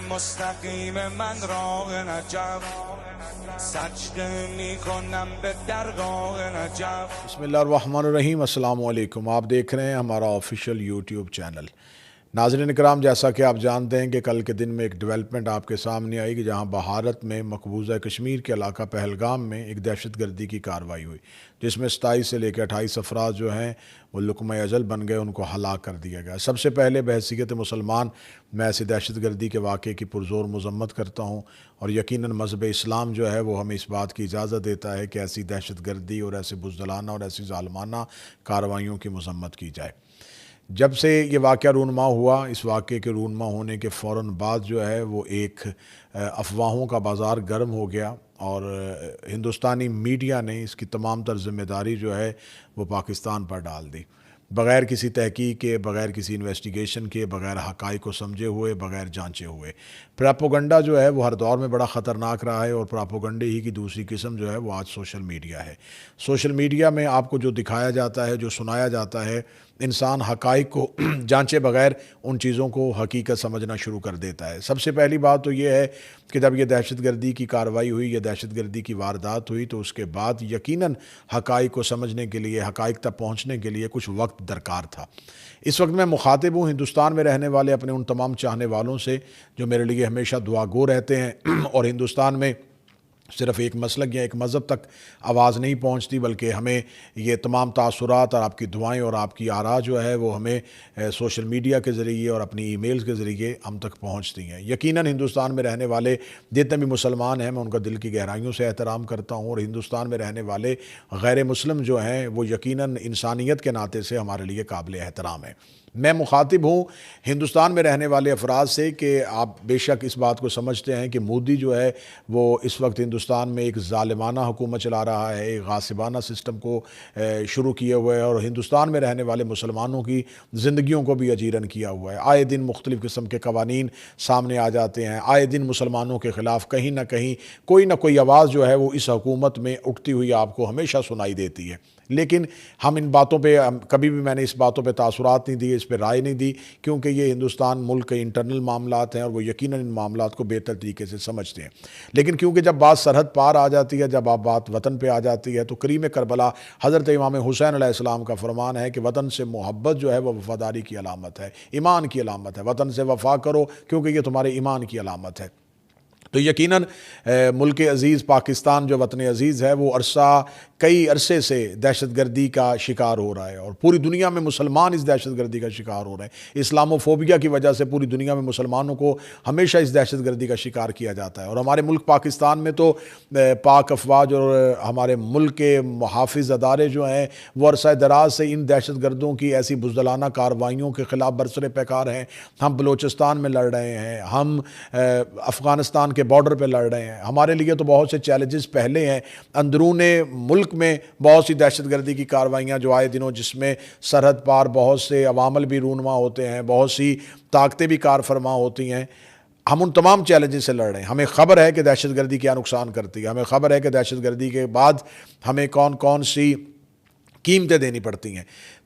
مستقیم من راه نجف سجده میکنم به درگاه نجف. بسم اللہ الرحمن الرحیم. السلام علیکم. آپ دیکھ رہے ہیں ہمارا آفیشیل یوٹیوب چینل. ناظرین کرام، جیسا کہ آپ جانتے ہیں کہ کل کے دن میں ایک ڈیولپمنٹ آپ کے سامنے آئی کہ جہاں بھارت میں مقبوضہ کشمیر کے علاقہ پہلگام میں ایک دہشت گردی کی کارروائی ہوئی، جس میں 27 سے لے کے 28 افراد جو ہیں وہ لقمہ اجل بن گئے، ان کو ہلاک کر دیا گیا. سب سے پہلے بحیثیت مسلمان میں ایسی دہشت گردی کے واقعے کی پرزور مذمت کرتا ہوں، اور یقیناً مذہب اسلام جو ہے وہ ہمیں اس بات کی اجازت دیتا ہے کہ ایسی دہشت گردی اور ایسے بزدلانہ اور ایسی ظالمانہ کارروائیوں کی مذمت کی جائے. جب سے یہ واقعہ رونما ہوا، اس واقعے کے رونما ہونے کے فوراً بعد جو ہے وہ ایک افواہوں کا بازار گرم ہو گیا، اور ہندوستانی میڈیا نے اس کی تمام تر ذمہ داری جو ہے وہ پاکستان پر ڈال دی، بغیر کسی تحقیق کے، بغیر کسی انویسٹیگیشن کے، بغیر حقائق کو سمجھے ہوئے، بغیر جانچے ہوئے. پراپوگنڈا جو ہے وہ ہر دور میں بڑا خطرناک رہا ہے، اور پراپوگنڈے ہی کی دوسری قسم جو ہے وہ آج سوشل میڈیا ہے. سوشل میڈیا میں آپ کو جو دکھایا جاتا ہے، جو سنایا جاتا ہے، انسان حقائق کو جانچے بغیر ان چیزوں کو حقیقت سمجھنا شروع کر دیتا ہے. سب سے پہلی بات تو یہ ہے کہ جب یہ دہشت گردی کی کارروائی ہوئی، یہ دہشت گردی کی واردات ہوئی، تو اس کے بعد یقیناً حقائق کو سمجھنے کے لیے، حقائق تک پہنچنے کے لیے کچھ وقت درکار تھا. اس وقت میں مخاطب ہوں ہندوستان میں رہنے والے اپنے ان تمام چاہنے والوں سے جو میرے لیے ہمیشہ دعا گو رہتے ہیں، اور ہندوستان میں صرف ایک مسلک یا ایک مذہب تک آواز نہیں پہنچتی، بلکہ ہمیں یہ تمام تاثرات اور آپ کی دعائیں اور آپ کی آراء جو ہے وہ ہمیں سوشل میڈیا کے ذریعے اور اپنی ای میلز کے ذریعے ہم تک پہنچتی ہیں. یقیناً ہندوستان میں رہنے والے جتنے بھی مسلمان ہیں، میں ان کا دل کی گہرائیوں سے احترام کرتا ہوں، اور ہندوستان میں رہنے والے غیر مسلم جو ہیں وہ یقیناً انسانیت کے ناطے سے ہمارے لیے قابل احترام ہیں. میں مخاطب ہوں ہندوستان میں رہنے والے افراد سے کہ آپ بے شک اس بات کو سمجھتے ہیں کہ مودی جو ہے وہ اس وقت ہندوستان میں ایک ظالمانہ حکومت چلا رہا ہے، ایک غاصبانہ سسٹم کو شروع کیے ہوئے ہے، اور ہندوستان میں رہنے والے مسلمانوں کی زندگیوں کو بھی اجیرن کیا ہوا ہے. آئے دن مختلف قسم کے قوانین سامنے آ جاتے ہیں، آئے دن مسلمانوں کے خلاف کہیں نہ کہیں کوئی نہ کوئی آواز جو ہے وہ اس حکومت میں اٹھتی ہوئی آپ کو ہمیشہ سنائی دیتی ہے. لیکن ہم ان باتوں پہ کبھی بھی میں نے اس باتوں پہ تاثرات نہیں دیے، اس پہ رائے نہیں دی، کیونکہ یہ ہندوستان ملک کے انٹرنل معاملات ہیں، اور وہ یقیناً ان معاملات کو بہتر طریقے سے سمجھتے ہیں. لیکن کیونکہ جب بات سرحد پار آ جاتی ہے، جب آپ بات وطن پہ آ جاتی ہے، تو کریم کربلا حضرت امام حسین علیہ السلام کا فرمان ہے کہ وطن سے محبت جو ہے وہ وفاداری کی علامت ہے، ایمان کی علامت ہے. وطن سے وفا کرو کیونکہ یہ تمہارے ایمان کی علامت ہے. تو یقیناً ملک عزیز پاکستان جو وطن عزیز ہے وہ کئی عرصے سے دہشت گردی کا شکار ہو رہا ہے، اور پوری دنیا میں مسلمان اس دہشت گردی کا شکار ہو رہے ہیں. اسلاموفوبیا کی وجہ سے پوری دنیا میں مسلمانوں کو ہمیشہ اس دہشت گردی کا شکار کیا جاتا ہے. اور ہمارے ملک پاکستان میں تو پاک افواج اور ہمارے ملک کے محافظ ادارے جو ہیں وہ عرصہ دراز سے ان دہشت گردوں کی ایسی بزدلانہ کارروائیوں کے خلاف برسر پیکار ہیں. ہم بلوچستان میں لڑ رہے ہیں، ہم افغانستان کے بارڈر پہ لڑ رہے ہیں. ہمارے لیے تو بہت سے چیلنجز پہلے ہیں. اندرون ملک میں بہت سی دہشت گردی کی کارروائیاں جو آئے دنوں، جس میں سرحد پار بہت سے عوامل بھی رونما ہوتے ہیں، بہت سی طاقتیں بھی کار فرما ہوتی ہیں. ہم ان تمام چیلنجز سے لڑ رہے ہیں. ہمیں خبر ہے کہ دہشت گردی کیا نقصان کرتی ہے، ہمیں خبر ہے کہ دہشت گردی کے بعد ہمیں کون کون سی قیمتیں دینی پڑتی ہیں.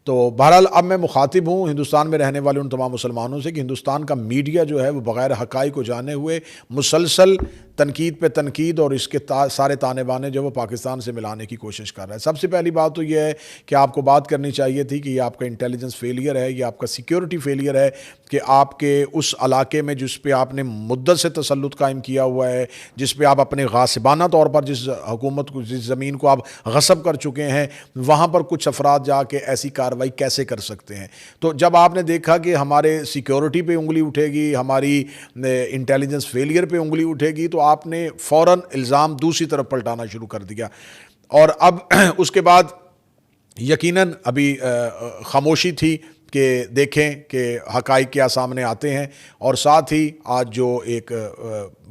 تو بہرحال اب میں مخاطب ہوں ہندوستان میں رہنے والے ان تمام مسلمانوں سے کہ ہندوستان کا میڈیا جو ہے وہ بغیر حقائق کو جانے ہوئے مسلسل تنقید پہ تنقید اور اس کے سارے تانے بانے جو وہ پاکستان سے ملانے کی کوشش کر رہا ہے. سب سے پہلی بات تو یہ ہے کہ آپ کو بات کرنی چاہیے تھی کہ یہ آپ کا انٹیلیجنس فیلئر ہے، یہ آپ کا سیکیورٹی فیلئر ہے کہ آپ کے اس علاقے میں جس پہ آپ نے مدت سے تسلط قائم کیا ہوا ہے، جس پہ آپ اپنے غاصبانہ طور پر جس حکومت کو، جس زمین کو آپ غصب کر چکے ہیں، وہاں پر کچھ افراد جا کے ایسی کارروائی کیسے کر سکتے ہیں. تو جب آپ نے دیکھا کہ ہمارے سیکیورٹی پہ انگلی اٹھے گی، ہماری انٹیلیجنس فیلئر پہ انگلی اٹھے گی، تو آپ نے فوراً الزام دوسری طرف پلٹانا شروع کر دیا. اور اب اس کے بعد یقیناً ابھی خاموشی تھی کہ دیکھیں کہ حقائق کیا سامنے آتے ہیں. اور ساتھ ہی آج جو ایک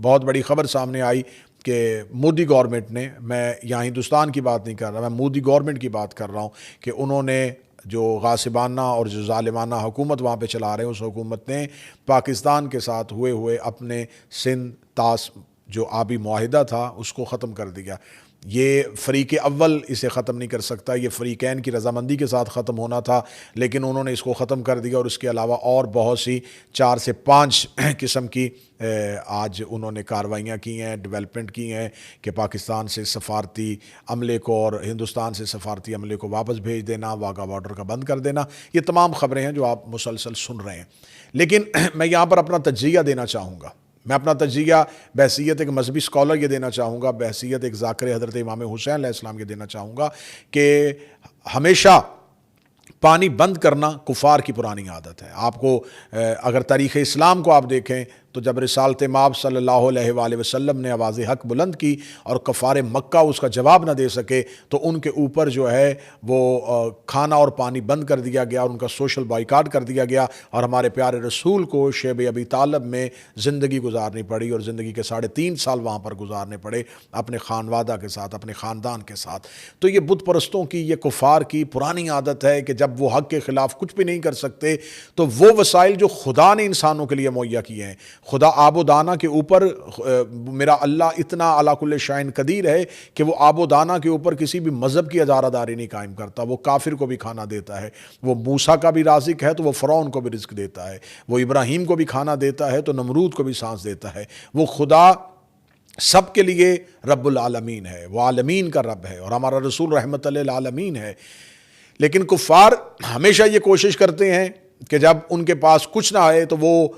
بہت بڑی خبر سامنے آئی کہ مودی گورنمنٹ نے، میں یہاں ہندوستان کی بات نہیں کر رہا، میں مودی گورنمنٹ کی بات کر رہا ہوں، کہ انہوں نے جو غاصبانہ اور جو ظالمانہ حکومت وہاں پہ چلا رہے ہیں، اس حکومت نے پاکستان کے ساتھ ہوئے اپنے سندھ طاس جو آبی معاہدہ تھا اس کو ختم کر دیا. یہ فریق اول اسے ختم نہیں کر سکتا، یہ فریقین کی رضامندی کے ساتھ ختم ہونا تھا، لیکن انہوں نے اس کو ختم کر دیا، اور اس کے علاوہ اور بہت سی 4 سے 5 قسم کی آج انہوں نے کارروائیاں کی ہیں، ڈیولپمنٹ کی ہیں کہ پاکستان سے سفارتی عملے کو اور ہندوستان سے سفارتی عملے کو واپس بھیج دینا، واگا بارڈر کا بند کر دینا، یہ تمام خبریں ہیں جو آپ مسلسل سن رہے ہیں۔ لیکن میں یہاں پر اپنا تجزیہ دینا چاہوں گا، میں اپنا تجزیہ بحیثیت ایک مذہبی اسکالر یہ دینا چاہوں گا، بحیثیت ایک ذاکر حضرت امام حسین علیہ السلام یہ دینا چاہوں گا کہ ہمیشہ پانی بند کرنا کفار کی پرانی عادت ہے۔ آپ کو اگر تاریخ اسلام کو آپ دیکھیں تو جب رسالت مآب صلی اللہ علیہ وآلہ وسلم نے آواز حق بلند کی اور کفار مکہ اس کا جواب نہ دے سکے تو ان کے اوپر جو ہے وہ کھانا اور پانی بند کر دیا گیا اور ان کا سوشل بائیکاٹ کر دیا گیا، اور ہمارے پیارے رسول کو شیب ابی طالب میں زندگی گزارنی پڑی، اور زندگی کے 3.5 سال وہاں پر گزارنے پڑے اپنے خانوادہ کے ساتھ، اپنے خاندان کے ساتھ۔ تو یہ بت پرستوں کی، یہ کفار کی پرانی عادت ہے کہ جب وہ حق کے خلاف کچھ بھی نہیں کر سکتے تو وہ وسائل جو خدا نے انسانوں کے لیے مہیا کیے ہیں، خدا آب و دانہ کے اوپر، میرا اللہ اتنا علی کل شیء قدیر ہے کہ وہ آب و دانہ کے اوپر کسی بھی مذہب کی ادارہ داری نہیں قائم کرتا، وہ کافر کو بھی کھانا دیتا ہے، وہ موسیٰ کا بھی رازق ہے تو وہ فرعون کو بھی رزق دیتا ہے، وہ ابراہیم کو بھی کھانا دیتا ہے تو نمرود کو بھی سانس دیتا ہے، وہ خدا سب کے لیے رب العالمین ہے، وہ عالمین کا رب ہے، اور ہمارا رسول رحمت للعالمین ہے۔ لیکن کفار ہمیشہ یہ کوشش کرتے ہیں کہ جب ان کے پاس کچھ نہ آئے تو وہ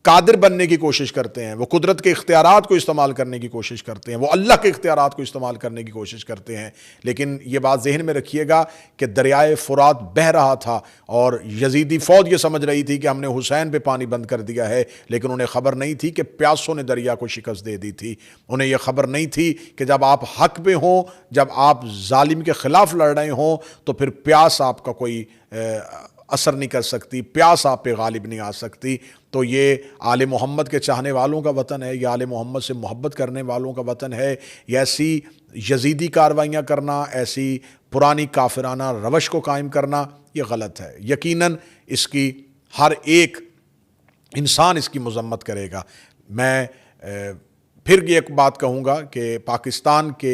قادر بننے کی کوشش کرتے ہیں، وہ قدرت کے اختیارات کو استعمال کرنے کی کوشش کرتے ہیں، وہ اللہ کے اختیارات کو استعمال کرنے کی کوشش کرتے ہیں۔ لیکن یہ بات ذہن میں رکھیے گا کہ دریائے فرات بہہ رہا تھا اور یزیدی فوج یہ سمجھ رہی تھی کہ ہم نے حسین پہ پانی بند کر دیا ہے، لیکن انہیں خبر نہیں تھی کہ پیاسوں نے دریا کو شکست دے دی تھی۔ انہیں یہ خبر نہیں تھی کہ جب آپ حق پہ ہوں، جب آپ ظالم کے خلاف لڑ رہے ہوں تو پھر پیاس آپ کا کوئی اثر نہیں کر سکتی، پیاس آپ پہ غالب نہیں آ سکتی۔ تو یہ آل محمد کے چاہنے والوں کا وطن ہے، یہ آل محمد سے محبت کرنے والوں کا وطن ہے۔ یہ ایسی یزیدی کاروائیاں کرنا، ایسی پرانی کافرانہ روش کو قائم کرنا یہ غلط ہے۔ یقیناً اس کی ہر ایک انسان اس کی مذمت کرے گا۔ میں پھر یہ ایک بات کہوں گا کہ پاکستان کے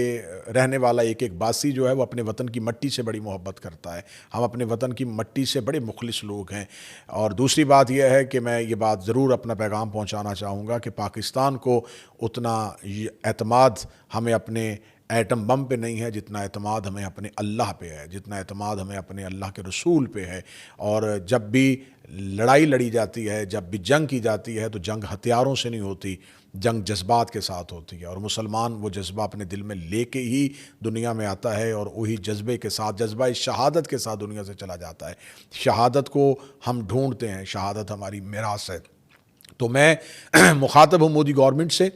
رہنے والا ایک باسی جو ہے وہ اپنے وطن کی مٹی سے بڑی محبت کرتا ہے، ہم اپنے وطن کی مٹی سے بڑے مخلص لوگ ہیں۔ اور دوسری بات یہ ہے کہ میں یہ بات ضرور اپنا پیغام پہنچانا چاہوں گا کہ پاکستان کو اتنا اعتماد ہمیں اپنے ایٹم بم پہ نہیں ہے جتنا اعتماد ہمیں اپنے اللہ پہ ہے، جتنا اعتماد ہمیں اپنے اللہ کے رسول پہ ہے۔ اور جب بھی لڑائی لڑی جاتی ہے، جب بھی جنگ کی جاتی ہے تو جنگ ہتھیاروں سے نہیں ہوتی، جنگ جذبات کے ساتھ ہوتی ہے، اور مسلمان وہ جذبہ اپنے دل میں لے کے ہی دنیا میں آتا ہے، اور وہی جذبے کے ساتھ، جذبہ شہادت کے ساتھ دنیا سے چلا جاتا ہے۔ شہادت کو ہم ڈھونڈتے ہیں، شہادت ہماری میراث ہے۔ تو میں مخاطب ہوں مودی گورنمنٹ سے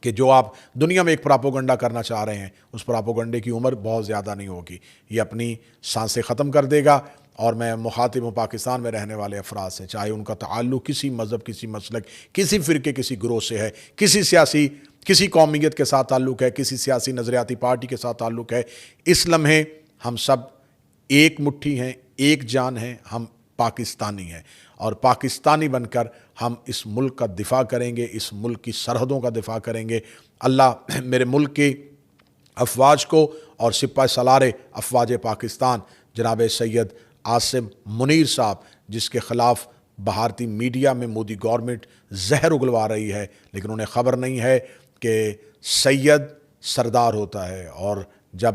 کہ جو آپ دنیا میں ایک پراپوگنڈا کرنا چاہ رہے ہیں، اس پراپوگنڈے کی عمر بہت زیادہ نہیں ہوگی، یہ اپنی سانسیں ختم کر دے گا۔ اور میں مخاطب ہوں پاکستان میں رہنے والے افراد سے، چاہے ان کا تعلق کسی مذہب، کسی مسلک، کسی فرقے، کسی گروہ سے ہے، کسی قومیت کے ساتھ تعلق ہے، کسی سیاسی نظریاتی پارٹی کے ساتھ تعلق ہے، اس لمحے ہم سب ایک مٹھی ہیں، ایک جان ہیں، ہم پاکستانی ہیں، اور پاکستانی بن کر ہم اس ملک کا دفاع کریں گے، اس ملک کی سرحدوں کا دفاع کریں گے۔ اللہ میرے ملک کی افواج کو اور سپاہ سالار افواج پاکستان جناب سید عاصم منیر صاحب، جس کے خلاف بھارتی میڈیا میں مودی گورنمنٹ زہر اگلوا رہی ہے، لیکن انہیں خبر نہیں ہے کہ سید سردار ہوتا ہے، اور جب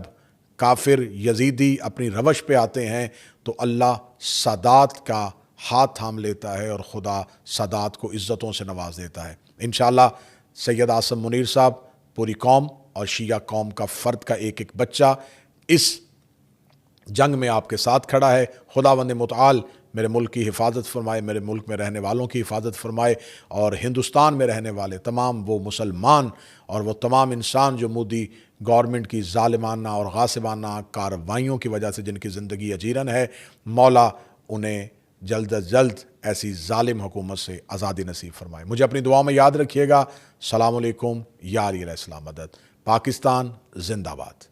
کافر یزیدی اپنی روش پہ آتے ہیں تو اللہ سادات کا ہاتھ تھام لیتا ہے، اور خدا سادات کو عزتوں سے نواز دیتا ہے۔ انشاءاللہ سید عاصم منیر صاحب، پوری قوم اور شیعہ قوم کا فرد کا ایک ایک بچہ اس جنگ میں آپ کے ساتھ کھڑا ہے۔ خداوند متعال میرے ملک کی حفاظت فرمائے، میرے ملک میں رہنے والوں کی حفاظت فرمائے، اور ہندوستان میں رہنے والے تمام وہ مسلمان اور وہ تمام انسان جو مودی گورنمنٹ کی ظالمانہ اور غاصبانہ کارروائیوں کی وجہ سے جن کی زندگی اجیرن ہے، مولا انہیں جلد از جلد ایسی ظالم حکومت سے آزادی نصیب فرمائے۔ مجھے اپنی دعاؤں میں یاد رکھیے گا۔ السلام علیکم، یا علیہ السلام مدد۔ پاکستان زندہ باد۔